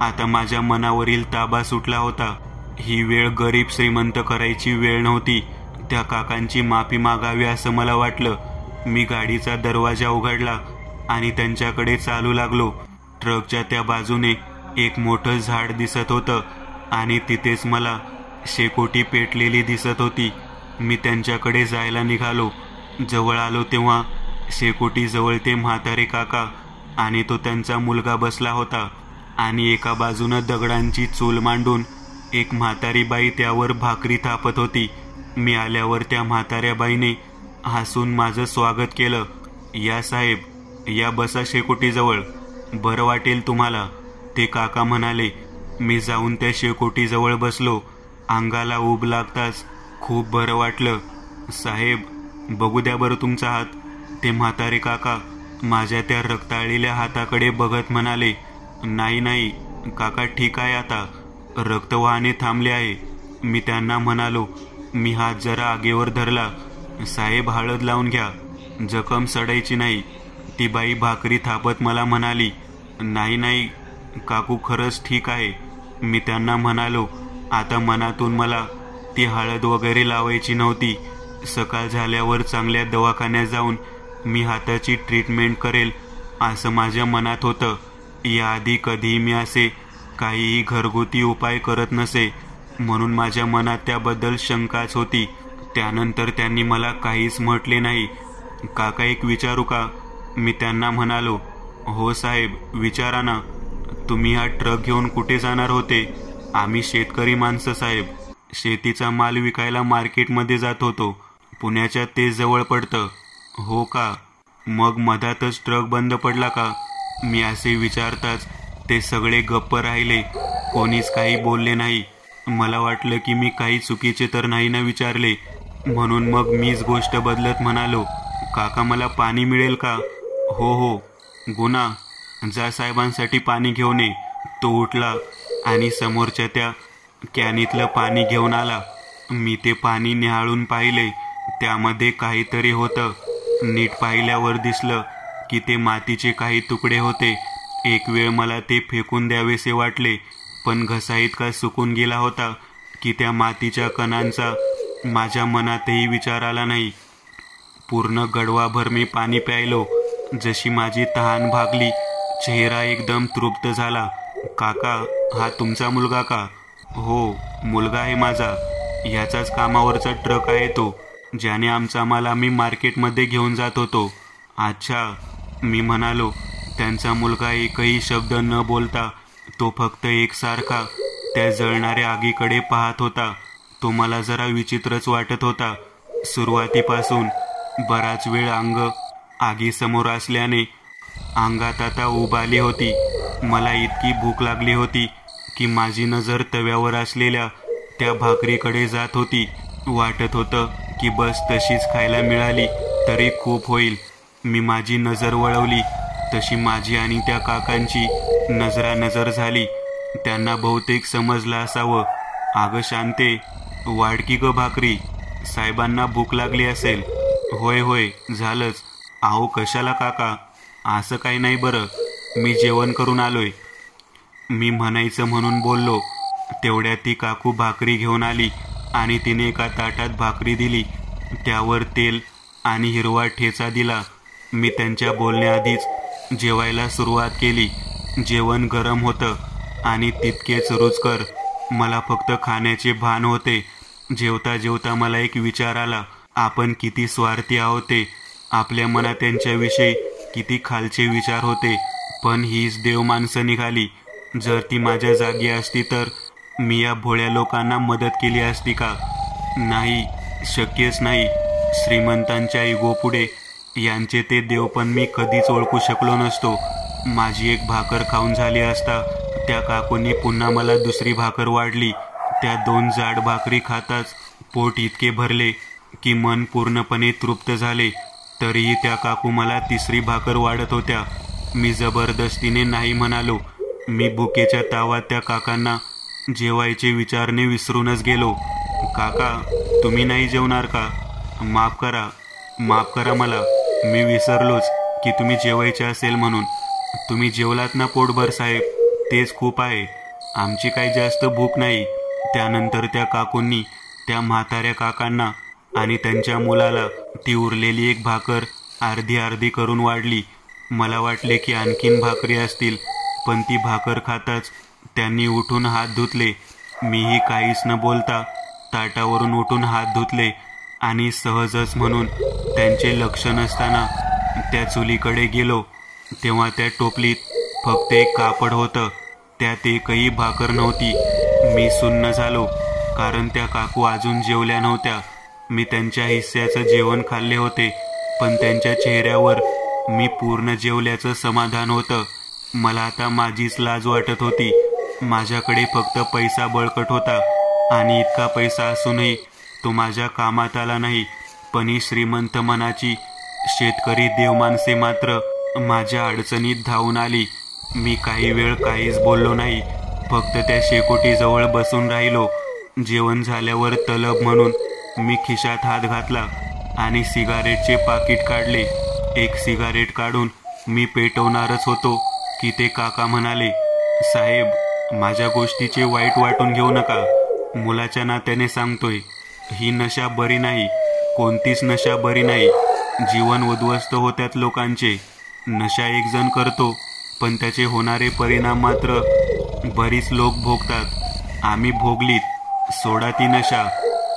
Speaker 1: आता माझ्या मनावरील ताबा सुटला होता. ही वेळ गरीब श्रीमंत करायची वेळ नव्हती. त्या काकांची माफी मागावी असं मला वाटलं. मी गाडीचा दरवाजा उघडला आणि त्यांच्याकडे चालू लागलो. ट्रकच्या त्या बाजूने एक मोठं झाड दिसत होतं आणि तिथेच मला शेकोटी पेटलेली दिसत होती. मी त्यांच्याकडे जायला निघालो. जवळ आलो तेव्हा शेकोटीजवळ ते म्हातारे काका आणि तो त्यांचा मुलगा बसला होता आणि एका बाजूनं दगडांची चूल मांडून एक म्हातारी बाई त्यावर भाकरी थापत होती. मी आल्यावर त्या म्हाताऱ्या बाईने हसून माझं स्वागत केलं. या साहेब, या बसा शेकोटीजवळ, बरं वाटेल तुम्हाला, ते काका म्हणाले. मी जाऊन त्या शेकोटीजवळ बसलो. अंगाला ऊब लागताच खूप बरं वाटलं. साहेब, बघू द्या बरं तुमचा हात, ते म्हातारे काका माझ्या त्या रक्ताळलेल्या हाताकडे बघत म्हणाले. नाही नाही काका, ठीक आहे आता, रक्त वाहणे थांबले आहे. मी त्यांना म्हणालो. मी हात जरा आगेवर धरला. साहेब, हळद लावून घ्या, जखम सडायची नाही. ती बाई भाकरी थापत मला म्हणाली. नाही नाही काकू, खरंच ठीक आहे. मी त्यांना म्हणालो. आता मनातून मला ती हळद वगैरे लावायची नव्हती. सकाळ झाल्यावर चांगल्या दवाखान्यात जाऊन मी हाताची ट्रीटमेंट करेल असं माझ्या मनात होतं. याआधी कधीही मी असे काहीही घरगुती उपाय करत नसे, म्हणून माझ्या मनात त्याबद्दल शंकाच होती. त्यानंतर त्यांनी मला काहीच म्हटले नाही. काका, एक विचारू का? मी त्यांना म्हणालो. हो साहेब, विचारा ना. तुम्ही हा ट्रक घेऊन कुठे जाणार होते? आम्ही शेतकरी माणसं साहेब, शेतीचा माल विकायला मार्केटमध्ये जात होतो. पुण्याच्या ते जवळ पडतं. हो का? मग मधातच ट्रक बंद पडला का? मी असे विचारताच ते सगळे गप्प राहिले. कोणीच काही बोलले नाही. मला वाटलं की मी काही चुकीचे तर नाही ना विचारले, म्हणून मग मीच गोष्ट बदलत म्हणालो. काका, मला पाणी मिळेल का? हो हो, गुना, जा साहेबांसाठी पाणी घेऊन ये. तो उठला आणि समोरच्या त्या कॅनीतलं पाणी घेऊन आला. मी ते पाणी निहाळून पाहिले. त्यामध्ये काहीतरी होतं. नीट पाहिल्यावर दिसलं की ते मातीचे काही तुकडे होते. एक वेळ मला ते फेकून द्यावेसे वाटले, पण घसा इतका सुकून गेला होता की त्या मातीच्या कणांचा माझ्या मनातही विचार आला नाही. पूर्ण गडवाभर मी पाणी प्यायलो. जशी माझी तहान भागली, चेहरा एकदम तृप्त झाला. काका, हा तुमचा मुलगा का? हो, मुलगा आहे माझा. ह्याचाच कामावरचा ट्रक आहे तो, ज्याने आमचा माल आम्ही मार्केटमध्ये घेऊन जात होतो. अच्छा, मी म्हणालो. त्यांचा मुलगा एकही शब्द न बोलता तो फक्त एकसारखा त्या जळणाऱ्या आगीकडे पाहत होता. तो मला जरा विचित्रच वाटत होता. सुरुवातीपासून बराच वेळ अंग आगीसमोर असल्याने अंगात आता ऊब आली होती. मला इतकी भूक लागली होती की माझी नजर तव्यावर असलेल्या त्या भाकरीकडे जात होती. वाटत होतं की बस तशीच खायला मिळाली तरी खूप होईल. मी माझी नजर वळवली तशी माझी आणि त्या काकांची नजरानजर झाली. त्यांना बहुतेक समजलं असावं. अगं शांते, वाढकी ग भाकरी, साहेबांना भूक लागली असेल. होय होय, झालंच. आहो कशाला काका? असं काही नाही बरं, मी जेवण करून आलोय, मी म्हणायचं म्हणून बोललो. तेवढ्यात ती काकू भाकरी घेऊन आली आणि तिने एका ताटात भाकरी दिली. त्यावर तेल आणि हिरवा ठेचा दिला. मी त्यांच्या बोलण्याआधीच जेवायला सुरुवात केली. जेवण गरम होतं आणि तितकेच रुचकर. मला फक्त खाण्याचे भान होते. जेवता जेवता मला एक विचार आला. आपण किती स्वार्थी आहोत ते. आपल्या मनात त्यांच्याविषयी किती खालचे विचार होते. पण हीच देव माणसं निघाली. जर ती माझ्या जागी असती तर मी या भोळ्या लोकांना मदत केली असती का? नाही, शक्यच नाही. श्रीमंतांच्या इगोपुढे यांचे ते देव पण मी कधीच ओळखू शकलो नसतो. माझी एक भाकर खाऊन झाली असता त्या काकूंनी पुन्हा मला दुसरी भाकर वाढली. त्या 2 जाड भाकरी खाताच पोट इतके भरले की मन पूर्णपणे तृप्त झाले. तरीही त्या काकू मला तिसरी भाकर वाढत होत्या. मी जबरदस्तीने नाही म्हणालो. मी भुकेच्या तावात त्या काकांना जेवायचे विचारणे विसरूनच गेलो. काका, तुम्ही नाही जेवणार का? माफ करा मला. मी विसरलोच की तुम्ही जेवायचे असेल म्हणून. तुम्ही जेवलात ना पोटभर साहेब, तेच खूप आहे. आमची काही जास्त भूक नाही. त्यानंतर त्या काकूंनी त्या म्हाताऱ्या काकांना आणि त्यांच्या मुलाला ती उरलेली एक भाकर अर्धी अर्धी करून वाढली. मला वाटले की आणखीन भाकरी असतील, पण ती भाकर खाताच त्यांनी उठून हात धुतले. मीही काहीच न बोलता ताटावरून उठून हात धुतले आणि सहजच म्हणून त्यांचे लक्ष नसताना त्या चुलीकडे गेलो. तेव्हा त्या टोपलीत फक्त एक कापड होतं, त्यात एकही भाकर नव्हती. मी सुन्न झालो, कारण त्या काकू अजून जेवल्या नव्हत्या. मी त्यांच्या हिस्स्याचं जेवण खाल्ले होते, पण त्यांच्या चेहऱ्यावर मी पूर्ण जेवल्याचं समाधान होतं. मला आता माझीच लाज वाटत होती. माझ्याकडे फक्त पैसा बळकट होता आणि इतका पैसा असूनही तो माझ्या कामात आला नाही. पण ही श्रीमंत मनाची शेतकरी देवमानसे मात्र माझ्या अडचणीत धावून आली. मी काही वेळ काहीच बोललो नाही, फक्त त्या शेकोटीजवळ बसून राहिलो. जेवण झाल्यावर तलब म्हणून मी खिशात हात घातला आणि सिगारेटचे पाकिट काढले. एक सिगारेट काढून मी पेटवणारच होतो की ते काका म्हणाले, साहेब, माझ्या गोष्टीचे वाईट वाटून घेऊ नका. मुलाच्या नात्याने सांगतोय, ही नशा बरी नाही, कोणतीच नशा बरी नाही. जीवन उद्ध्वस्त होत्यात लोकांचे. नशा एक जण करतो, पण त्याचे होणारे परिणाम मात्र बरीच लोक भोगतात. आम्ही भोगलीत, सोडा ती नशा,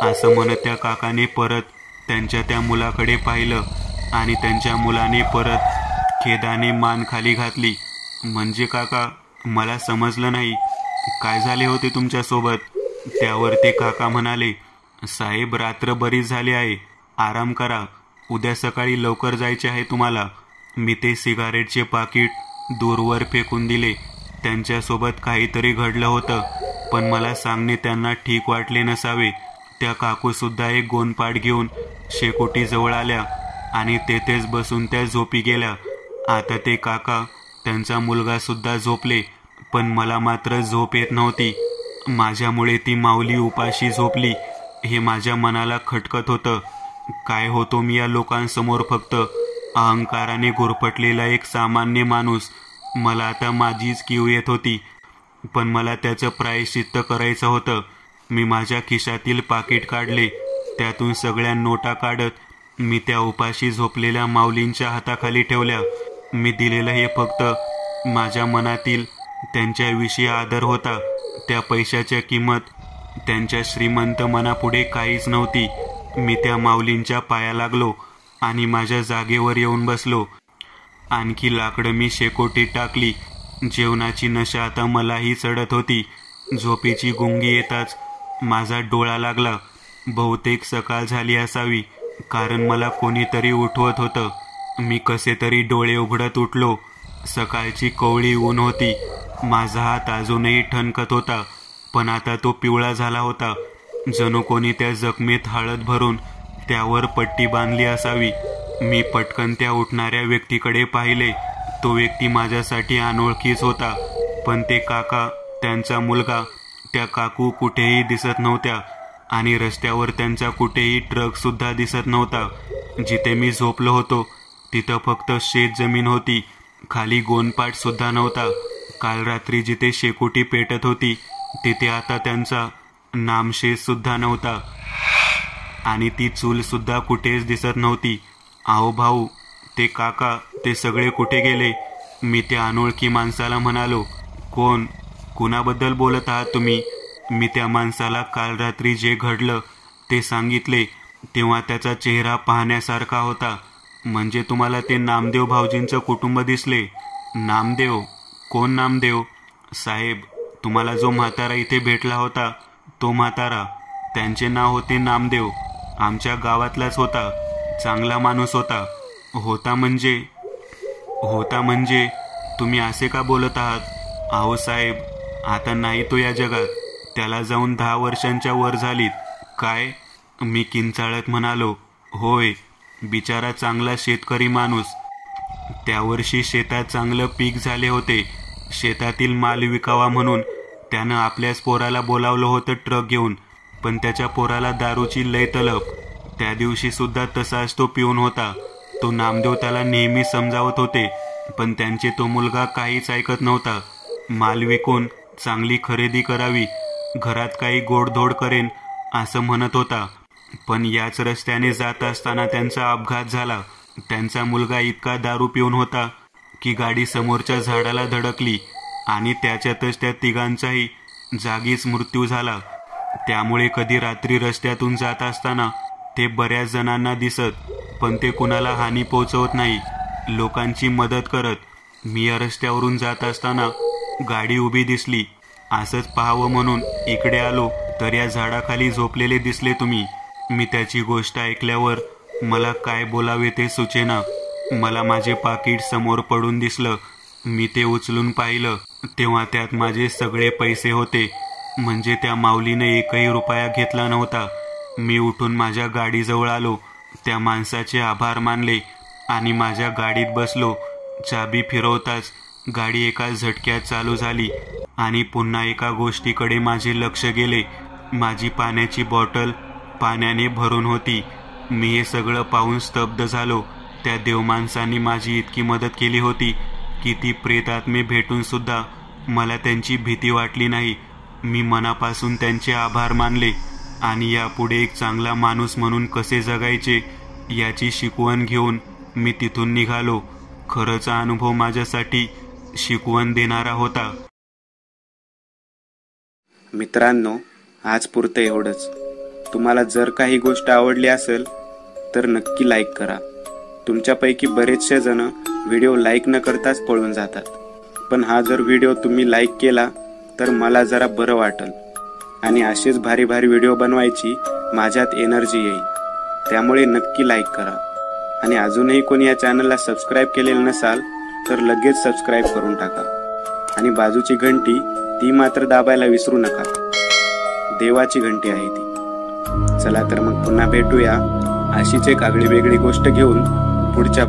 Speaker 1: असं म्हणत त्या काकाने परत त्यांच्या त्या मुलाकडे पाहिलं आणि त्यांच्या मुलाने परत खेदाने मान खाली घातली. म्हणजे काका, मला समजलं नाही, काय झाले होते तुमच्यासोबत? त्यावर ते काका म्हणाले, साहेब, रात्र बरीच झाली आहे, आराम करा, उद्या सकाळी लवकर जायचे आहे तुम्हाला. मी ते सिगारेटचे पाकिट दूरवर फेकून दिले. त्यांच्यासोबत काहीतरी घडलं होतं, पण मला सांगणे त्यांना ठीक वाटले नसावे. त्या काकूसुद्धा एक गोणपाट घेऊन शेकोटीजवळ आल्या आणि तेथेच बसून त्या झोपी गेल्या. आता ते काका, त्यांचा मुलगासुद्धा झोपले, पण मला मात्र झोप येत नव्हती. माझ्यामुळे ती माऊली उपाशी झोपली हे माझ्या मनाला खटकत होतं. काय होतो मी या लोकांसमोर? फक्त अहंकाराने गुरफटलेला एक सामान्य माणूस. मला आता माझीच कीव येत होती, पण मला त्याचं प्रायश्चित्त करायचं होतं. मी माझ्या खिशातील पाकिट काढले, त्यातून सगळ्या नोटा काढत मी त्या उपाशी झोपलेल्या माऊलींच्या हाताखाली ठेवल्या. मी दिलेलं हे फक्त माझ्या मनातील त्यांच्याविषयी आदर होता. त्या पैशाच्या किंमत त्यांच्या श्रीमंत मनापुढे काहीच नव्हती. मी त्या माऊलींच्या पाया लागलो आणि माझ्या जागेवर येऊन बसलो. आणखी लाकडं मी शेकोटीत टाकली. जेवणाची नशा आता मलाही चढत होती. झोपेची गुंगी येताच माझा डोळा लागला. बहुतेक सकाळ झाली असावी, कारण मला कोणीतरी उठवत होतं. मी कसे तरी डोळे उघडत उठलो. सकाळची कोवळी ऊन होती. माझा हात अजूनही ठणकत होता, पण आता तो पिवळा झाला होता. जणू कोणी त्या जखमेत हळद भरून त्यावर पट्टी बांधली असावी. मी पटकन त्या उठणाऱ्या व्यक्तीकडे पाहिले. तो व्यक्ती माझ्यासाठी अनोळखीच होता, पण ते काका, त्यांचा मुलगा, त्या काकू कुठेही दिसत नव्हत्या आणि रस्त्यावर त्यांचा कुठेही ट्रकसुद्धा दिसत नव्हता. जिथे मी झोपलो होतो तिथं फक्त शेत जमीन होती. खाली गोणपाट सुद्धा नव्हता. काल रात्री जिथे शेकोटी पेटत होती तिथे आता त्यांचा नामशेष सुद्धा नव्हता आणि ती चूल सुद्धा कुठेच दिसत नव्हती. आहो भाऊ, ते काका, ते सगळे कुठे गेले? मी त्या अनोळखी माणसाला म्हणालो. कोण? कुणाबद्दल बोलत आहात तुम्ही? मी त्या माणसाला काल रात्री जे घडलं ते सांगितले. तेव्हा त्याचा चेहरा पाहण्यासारखा होता. म्हणजे तुम्हाला ते नामदेव भाऊजींचं कुटुंब दिसले? नामदेव? कोण नामदेव? साहेब, तुम्हाला जो म्हातारा इथे भेटला होता तो म्हातारा, त्यांचे नाव होते नामदेव. आमच्या गावातलाच होता. चांगला माणूस होता. होता म्हणजे तुम्ही असे का बोलत आहात? अहो साहेब, आता नाही तो या जगात. त्याला जाऊन 10 वर्षांच्या वर झालीत. काय? मी किंचाळत म्हणालो. होय, बिचारा चांगला शेतकरी माणूस. त्या वर्षी शेतात चांगलं पीक झाले होते. शेतातील माल विकावा म्हणून त्यानं आपल्याच पोराला बोलावलं होतं ट्रक घेऊन, पण त्याच्या पोराला दारूची लय तलब. त्या दिवशी सुद्धा तसाच तो पिऊन होता. तो नामदेव त्याला नेहमी समजावत होते, पण त्यांचे तो मुलगा काहीच ऐकत नव्हता. माल विकून चांगली खरेदी करावी, घरात काही गोडधोड करेन असं म्हणत होता. पण याच रस्त्याने जात असताना त्यांचा अपघात झाला. त्यांचा मुलगा इतका दारू पिऊन होता की गाडी समोरच्या झाडाला धडकली आणि त्याच्यातच त्या तिघांचाही जागीच मृत्यू झाला. त्यामुळे कधी रात्री रस्त्यातून जात असताना ते बऱ्याच जणांना दिसत, पण ते कुणाला हानी पोहोचवत नाही, लोकांची मदत करत. मी या रस्त्यावरून जात असताना गाडी उभी दिसली. असंच पाहावं म्हणून इकडे आलो तर या झाडाखाली झोपलेले दिसले तुम्ही. मी त्याची गोष्ट ऐकल्यावर मला काय बोलावे ते सुचेना. मला माझे पाकीट समोर पडून दिसलं. मी ते उचलून पाहिलं तेव्हा त्यात माझे सगळे पैसे होते. म्हणजे त्या माऊलीने एकही रुपया घेतला नव्हता. मी उठून माझ्या गाडीजवळ आलो, त्या माणसाचे आभार मानले आणि माझ्या गाडीत बसलो. चाबी फिरवताच गाडी एका झटक्यात चालू झाली आणि पुन्हा एका गोष्टीकडे माझे लक्ष गेले. माझी पाण्याची बॉटल पाण्याने भरून होती. मी हे सगळं पाहून स्तब्ध झालो. त्या देवमाणसांनी माझी इतकी मदत केली होती की ती प्रेतात्मे भेटून सुद्धा मला त्यांची भीती वाटली नाही. मी मनापासून त्यांचे आभार मानले आणि यापुढे एक चांगला माणूस म्हणून कसे जगायचे याची शिकवण घेऊन मी तिथून निघालो. खरंच हा अनुभव माझ्यासाठी शिकवण देणारा होता.
Speaker 2: मित्रांनो, आज पुरतं एवढंच. तुम्हाला जर काही गोष्ट आवडली असेल तर नक्की लाईक करा. तुमच्यापैकी बरेचसे जण व्हिडिओ लाईक न करताच पळून जातात, पण हा जर व्हिडिओ तुम्ही लाईक केला तर मला जरा बरं वाटेल आणि असेच भारी भारी व्हिडिओ बनवायची माझ्यात एनर्जी येईल. त्यामुळे नक्की लाईक करा आणि अजूनही कोणी या चॅनलला सबस्क्राईब केलेलं नसाल तर लगेच सबस्क्राईब करून टाका आणि बाजूची घंटी ती मात्र दाबायला विसरू नका. देवाची घंटी आहे ती. चला तर मग पुन्हा भेटूया अशीच एक आगळी वेगळी गोष्ट घेऊन पुढच्या